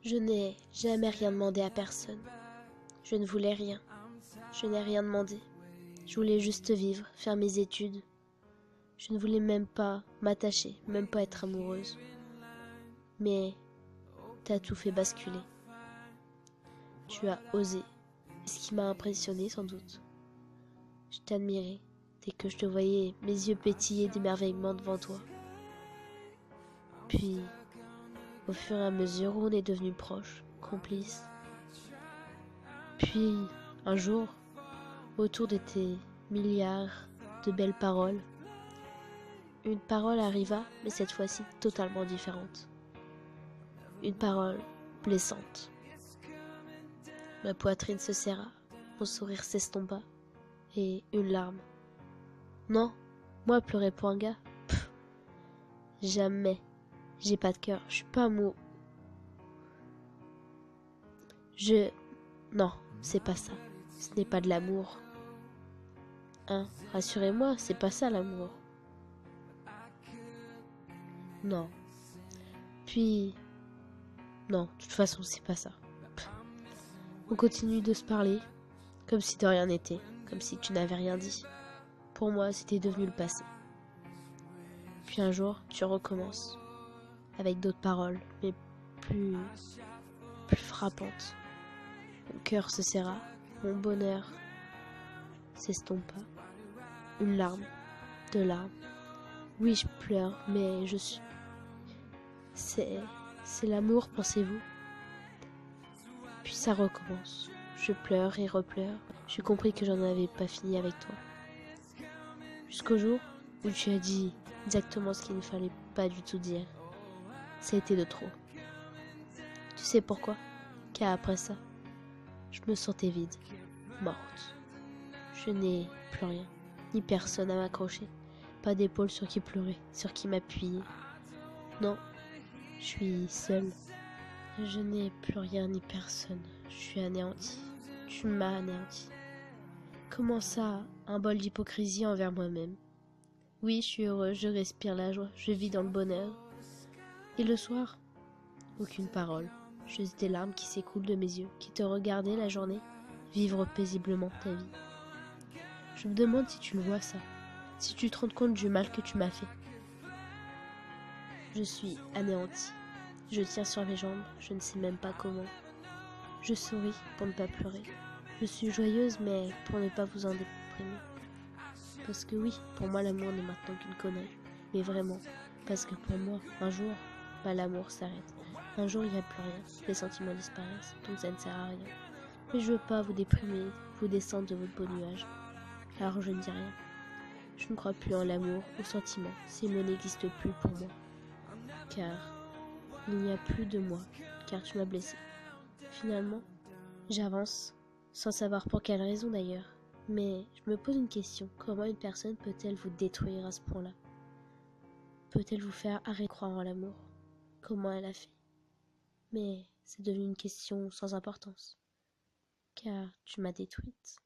Je n'ai jamais rien demandé à personne. Je ne voulais rien. Je n'ai rien demandé. Je voulais juste vivre, faire mes études. Je ne voulais même pas m'attacher, même pas être amoureuse. Mais t'as tout fait basculer. Tu as osé. Ce qui m'a impressionné sans doute. Je t'admirais dès que je te voyais, mes yeux pétillaient d'émerveillement devant toi. Puis, au fur et à mesure où on est devenus proches, complices. Puis, un jour, autour de tes milliards de belles paroles, une parole arriva, mais cette fois-ci totalement différente. Une parole blessante. Ma poitrine se serra, mon sourire s'estompa, et une larme. Non, moi pleurer pour un gars, jamais. J'ai pas de cœur, je suis pas amoureux. Non, c'est pas ça. Ce n'est pas de l'amour. Hein, rassurez-moi, c'est pas ça l'amour. Non. Puis... Non, de toute façon, c'est pas ça. On continue de se parler, comme si de rien n'était, comme si tu n'avais rien dit. Pour moi, c'était devenu le passé. Puis un jour, tu recommences, avec d'autres paroles, mais plus frappantes. Mon cœur se serra, mon bonheur s'estompa. Une larme, deux larmes. Oui, je pleure, mais je suis... C'est l'amour, pensez-vous? Puis ça recommence. Je pleure et repleure. J'ai compris que j'en avais pas fini avec toi. Jusqu'au jour où tu as dit exactement ce qu'il ne fallait pas du tout dire. Ça a été de trop. Tu sais pourquoi? Car après ça, je me sentais vide, morte. Je n'ai plus rien, ni personne à m'accrocher. Pas d'épaule sur qui pleurer, sur qui m'appuyer. Non, je suis seule. Je n'ai plus rien ni personne. Je suis anéantie. Tu m'as anéantie. Comment ça, un bol d'hypocrisie envers moi-même? Oui, je suis heureux, je respire la joie, je vis dans le bonheur. Et le soir? Aucune parole, juste des larmes qui s'écoulent de mes yeux, qui te regardaient la journée, vivre paisiblement ta vie. Je me demande si tu le vois ça, si tu te rends compte du mal que tu m'as fait. Je suis anéantie. Je tiens sur mes jambes, je ne sais même pas comment. Je souris pour ne pas pleurer. Je suis joyeuse, mais pour ne pas vous en déprimer. Parce que oui, pour moi l'amour n'est maintenant qu'une connerie. Mais vraiment, parce que pour moi, un jour, l'amour s'arrête. Un jour, il n'y a plus rien. Les sentiments disparaissent, donc ça ne sert à rien. Mais je veux pas vous déprimer, vous descendre de votre beau nuage. Alors je ne dis rien. Je ne crois plus en l'amour, aux sentiments. Ces mots n'existent plus pour moi. Car il n'y a plus de moi, car tu m'as blessé. Finalement, j'avance, sans savoir pour quelle raison d'ailleurs. Mais je me pose une question, comment une personne peut-elle vous détruire à ce point-là? Peut-elle vous faire arrêter de croire en l'amour? Comment elle a fait? Mais c'est devenu une question sans importance, car tu m'as détruite.